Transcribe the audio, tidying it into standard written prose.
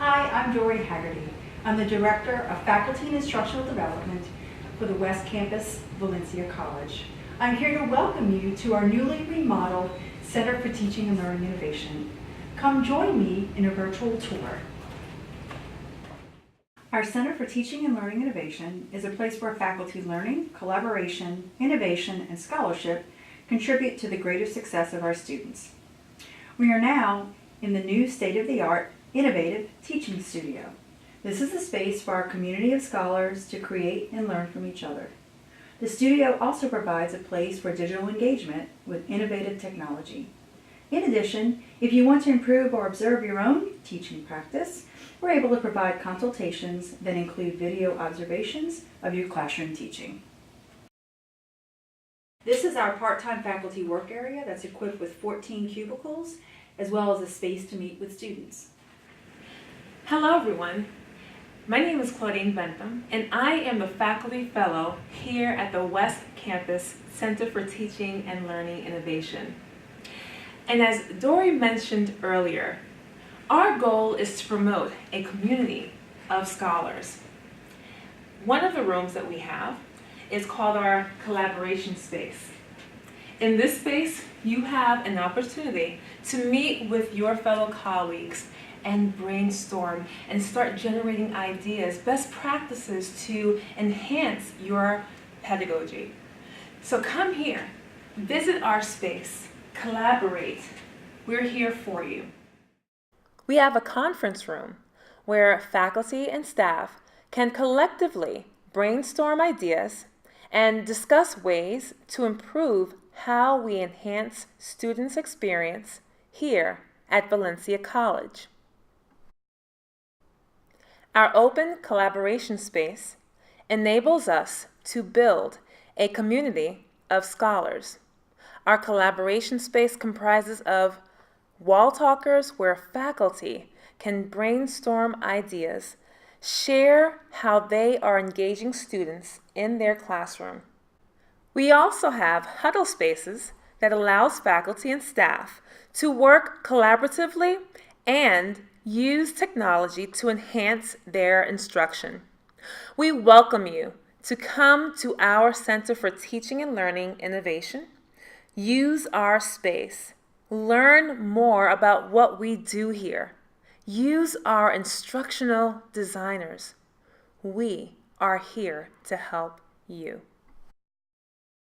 Hi, I'm Dory Haggerty. I'm the Director of Faculty and Instructional Development for the West Campus, Valencia College. I'm here to welcome you to our newly remodeled Center for Teaching and Learning Innovation. Come join me in a virtual tour. Our Center for Teaching and Learning Innovation is a place where faculty learning, collaboration, innovation, and scholarship contribute to the greater success of our students. We are now in the new state-of-the-art innovative teaching studio. This is a space for our community of scholars to create and learn from each other. The studio also provides a place for digital engagement with innovative technology. In addition, if you want to improve or observe your own teaching practice, we're able to provide consultations that include video observations of your classroom teaching. This is our part-time faculty work area that's equipped with 14 cubicles, as well as a space to meet with students. Hello everyone, my name is Claudine Bentham and I am the Faculty Fellow here at the West Campus Center for Teaching and Learning Innovation. And as Dory mentioned earlier, our goal is to promote a community of scholars. One of the rooms that we have is called our collaboration space. In this space, you have an opportunity to meet with your fellow colleagues and brainstorm and start generating ideas, best practices to enhance your pedagogy. So come here, visit our space, collaborate. We're here for you. We have a conference room where faculty and staff can collectively brainstorm ideas and discuss ways to improve how we enhance students' experience here at Valencia College. Our open collaboration space enables us to build a community of scholars. Our collaboration space comprises of wall talkers where faculty can brainstorm ideas, share how they are engaging students in their classroom. We also have huddle spaces that allows faculty and staff to work collaboratively and use technology to enhance their instruction. We welcome you to come to our Center for Teaching and Learning Innovation. Use our space. Learn more about what we do here. Use our instructional designers. We are here to help you.